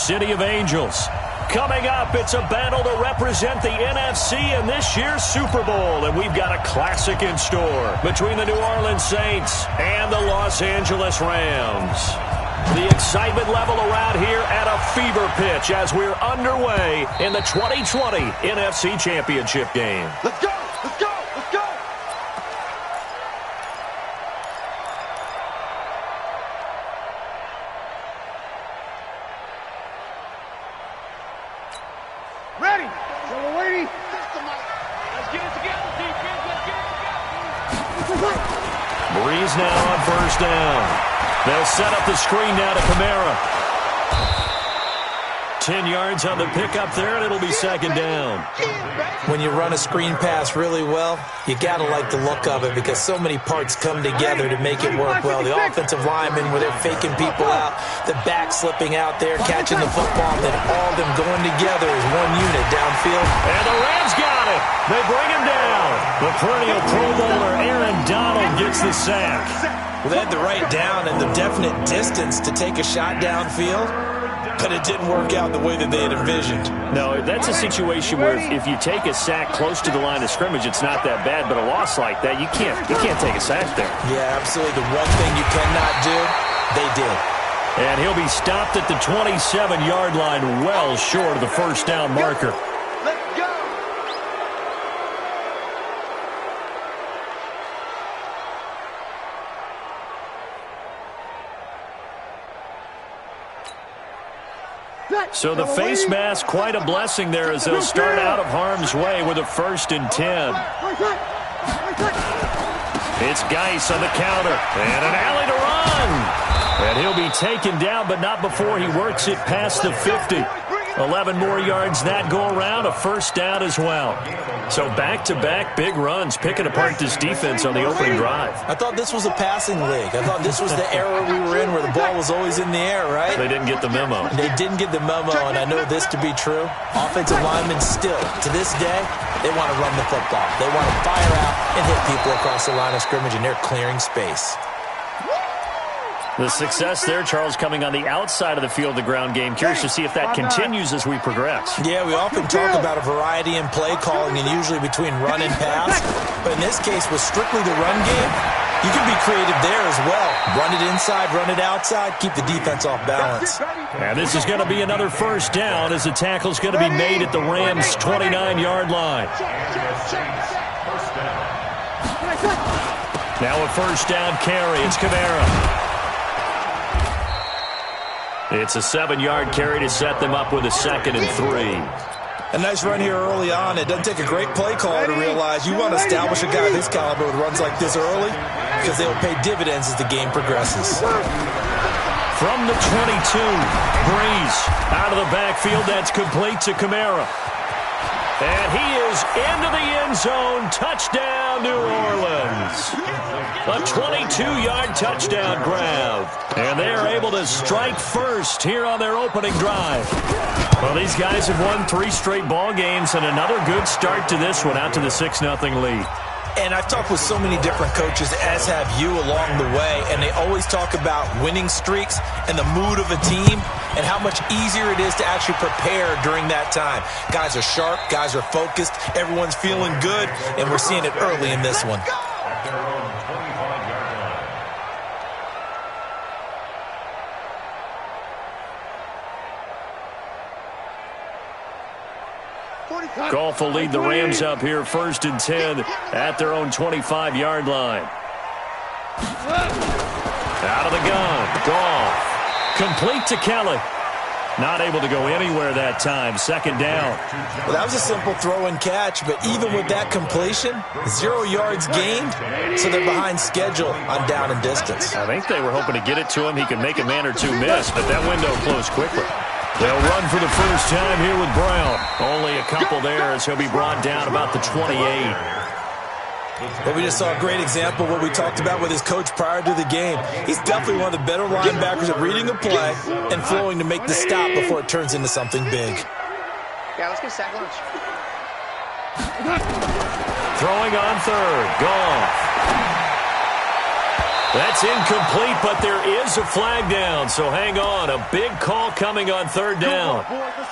City of Angels. Coming up, it's a battle to represent the NFC in this year's Super Bowl, and we've got a classic in store between the New Orleans Saints and the Los Angeles Rams. The excitement level around here at a fever pitch as we're underway in the 2020 NFC Championship game. Let's go! Let's go! Let's go! Ready! So we're waiting. Let's get it together, defense. Let's get it together. Breeze now on first down. They'll set up the screen now to Kamara. 10 yards on the pickup there, and it'll be second down. When you run a screen pass really well, you got to like the look of it because so many parts come together to make it work well. The offensive linemen, where they're faking people out, the back slipping out there, catching the football, then all of them going together as one unit downfield. And the Rams got it. They bring him down. The perennial Pro Bowler Aaron Donald gets the sack. Well, they had the right down and the definite distance to take a shot downfield, but it didn't work out the way that they had envisioned. No, that's a situation where if you take a sack close to the line of scrimmage, it's not that bad, but a loss like that, you can't take a sack there. Yeah, absolutely. The one thing you cannot do, they did. And he'll be stopped at the 27-yard line, well short of the first down marker. Let's go! So the face mask, quite a blessing there as they'll start out of harm's way with a 1st and 10. It's Geis on the counter, and an alley to run. And he'll be taken down, but not before he works it past the 50. 11 more yards that go around, a first down as well. So back-to-back big runs, picking apart this defense on the opening drive. I thought this was a passing league. I thought this was the era we were in where the ball was always in the air, right? They didn't get the memo. They didn't get the memo, and I know this to be true. Offensive linemen still, to this day, they want to run the football. They want to fire out and hit people across the line of scrimmage, and they're clearing space. The success there, Charles, coming on the outside of the field, the ground game. Curious to see if that continues as we progress. Yeah, we often talk about a variety in play calling and usually between run and pass. But in this case, with strictly the run game, you can be creative there as well. Run it inside, run it outside, keep the defense off balance. And this is going to be another first down as the tackle's going to be made at the Rams' 29-yard line. Now a first down carry. It's Kamara. It's a 7-yard carry to set them up with a 2nd and 3. A nice run here early on. It doesn't take a great play caller to realize you want to establish a guy this caliber with runs like this early because they'll pay dividends as the game progresses. From the 22, Breeze out of the backfield. That's complete to Kamara. And he is into the end zone. Touchdown, New Orleans. A 22-yard touchdown grab. And they are able to strike first here on their opening drive. Well, these guys have won 3 straight ball games and another good start to this one out to the 6-0 lead. And I've talked with so many different coaches, as have you along the way, and they always talk about winning streaks and the mood of a team and how much easier it is to actually prepare during that time. Guys are sharp, guys are focused, everyone's feeling good, and we're seeing it early in this one. Goff will lead the Rams up here 1st and 10 at their own 25-yard line. Out of the gun, Goff. Complete to Kelly. Not able to go anywhere that time. 2nd down. Well, that was a simple throw and catch, but even with that completion, 0 yards gained, so they're behind schedule on down and distance. I think they were hoping to get it to him. He could make a man or two miss, but that window closed quickly. They'll run for the first time here with Brown. Only a couple there as he'll be brought down about the 28. But we just saw a great example of what we talked about with his coach prior to the game. He's definitely one of the better linebackers at reading a play and flowing to make the stop before it turns into something big. Yeah, let's get sack lunch. Throwing on 3rd. Goff. That's incomplete, but there is a flag down, so hang on. A big call coming on third down.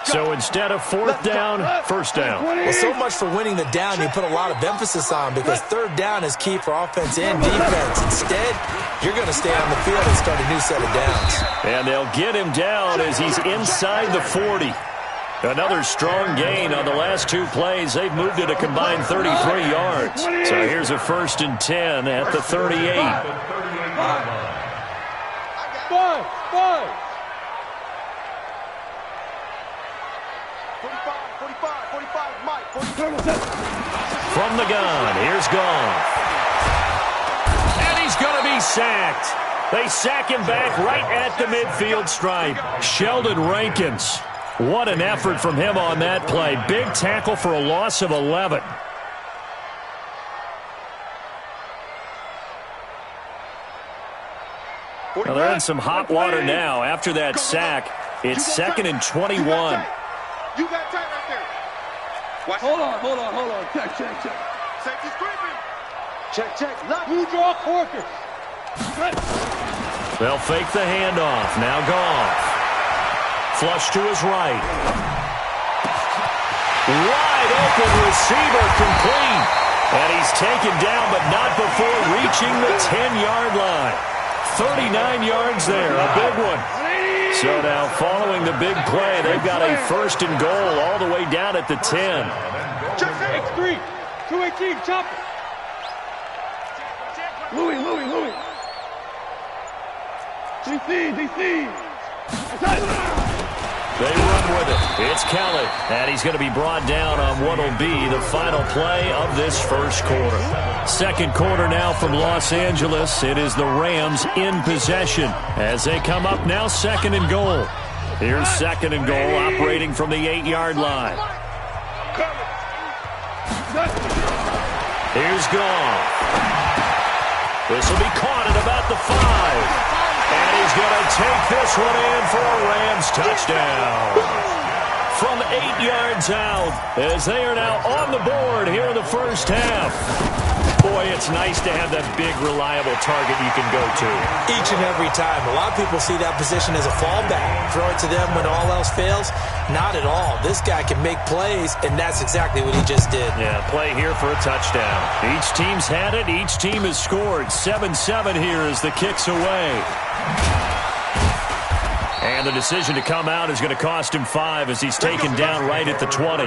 So instead of fourth down, first down. Well, so much for winning the down you put a lot of emphasis on because third down is key for offense and defense. Instead, you're going to stay on the field and start a new set of downs. And they'll get him down as he's inside the 40. Another strong gain on the last two plays. They've moved it a combined 33 yards. So here's a 1st and 10 at the 38. 5. From the gun, here's Goff. And he's going to be sacked. They sack him back right at the midfield stripe. Sheldon Rankins. What an effort from him on that play. Big tackle for a loss of 11. Well, they're in some hot water now. After that sack, it's 2nd and 21. You got time right there. Watch. Hold on. Check. Safety scraping. Check. You draw quarter. They'll fake the handoff. Now Goff. Flush to his right. Wide open receiver complete. And he's taken down, but not before reaching the 10-yard line. 39 yards there, a big one. So now following the big play, they've got a 1st and goal all the way down at the 10. X3, 218, chop it. Louis. DC. They run with it. It's Kelly, and he's going to be brought down on what will be the final play of this first quarter. Second quarter now from Los Angeles. It is the Rams in possession as they come up now 2nd and goal. Here's 2nd and goal operating from the 8-yard line. Here's Goff. This will be caught at about the 5. And he's going to take this one in for a Rams touchdown. From 8 yards out as they are now on the board here in the first half. Boy, it's nice to have that big, reliable target you can go to. Each and every time. A lot of people see that position as a fallback. Throw it to them when all else fails. Not at all. This guy can make plays, and that's exactly what he just did. Yeah, play here for a touchdown. Each team's had it. Each team has scored. 7-7 here as the kick's away. And the decision to come out is going to cost him 5 as he's taken down right at the 20.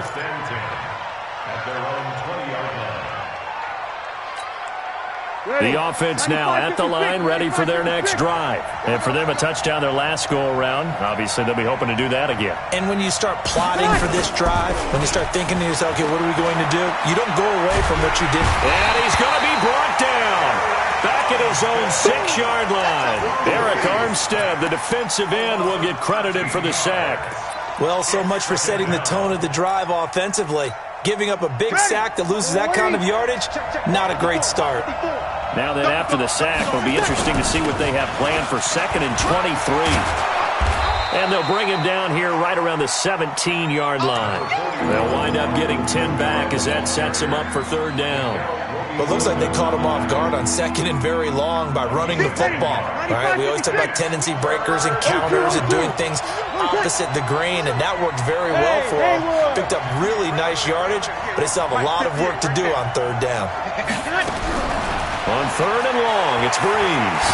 The offense now at the line, ready for their next drive. And for them, a touchdown their last go-around. Obviously, they'll be hoping to do that again. And when you start plotting for this drive, when you start thinking to yourself, okay, what are we going to do? You don't go away from what you did. And he's going to be brought down. Back at his own 6-yard line. Eric Armstead, the defensive end, will get credited for the sack. Well, so much for setting the tone of the drive offensively. Giving up a big sack that loses that kind of yardage, not a great start. Now then, after the sack, it'll be interesting to see what they have planned for 2nd and 23. And they'll bring him down here right around the 17-yard line. They'll wind up getting 10 back as that sets him up for 3rd down. Well, it looks like they caught him off guard on 2nd and very long by running the football. All right, we always talk about tendency breakers and counters and doing things opposite the grain, and that worked very well for him. Picked up really nice yardage, but they still have a lot of work to do on 3rd down. On 3rd and long, it's Breeze.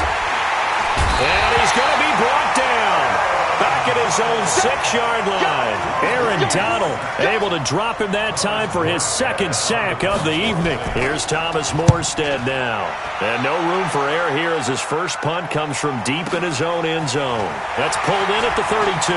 And he's going to be brought down. Back at his own 6-yard line. Aaron Donald able to drop him that time for his 2nd sack of the evening. Here's Thomas Morstead now. And no room for error here as his first punt comes from deep in his own end zone. That's pulled in at the 32.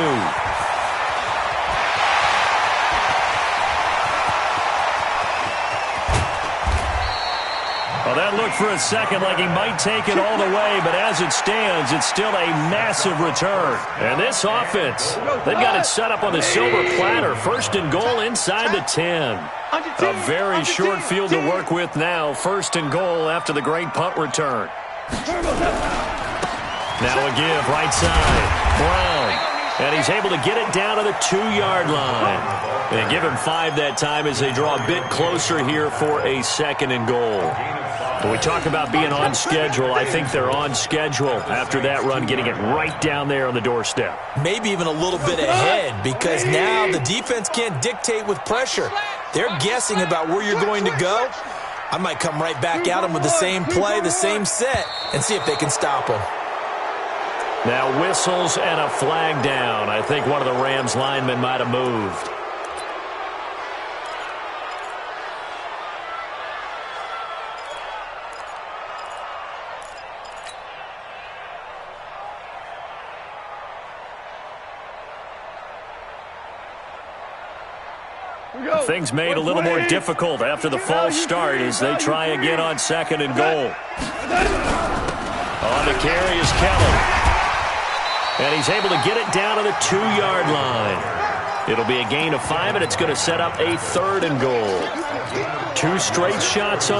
Well, that looked for a second like he might take it all the way, but as it stands, it's still a massive return. And this offense, they've got it set up on the silver platter. 1st and goal inside the 10. A very short field to work with now. 1st and goal after the great punt return. Now a give, right side. Brown. And he's able to get it down to the 2-yard line. And give him 5 that time as they draw a bit closer here for a 2nd and goal. When we talk about being on schedule, I think they're on schedule after that run, getting it right down there on the doorstep. Maybe even a little bit ahead, because now the defense can't dictate with pressure. They're guessing about where you're going to go. I might come right back at them with the same play, the same set, and see if they can stop them. Now whistles and a flag down. I think one of the Rams linemen might have moved. Things made a little more difficult after the false start as they try again on 2nd and goal. On the carry is Kelly. And he's able to get it down to the 2-yard line. It'll be a gain of 5, and it's going to set up a 3rd and goal. 2 straight shots on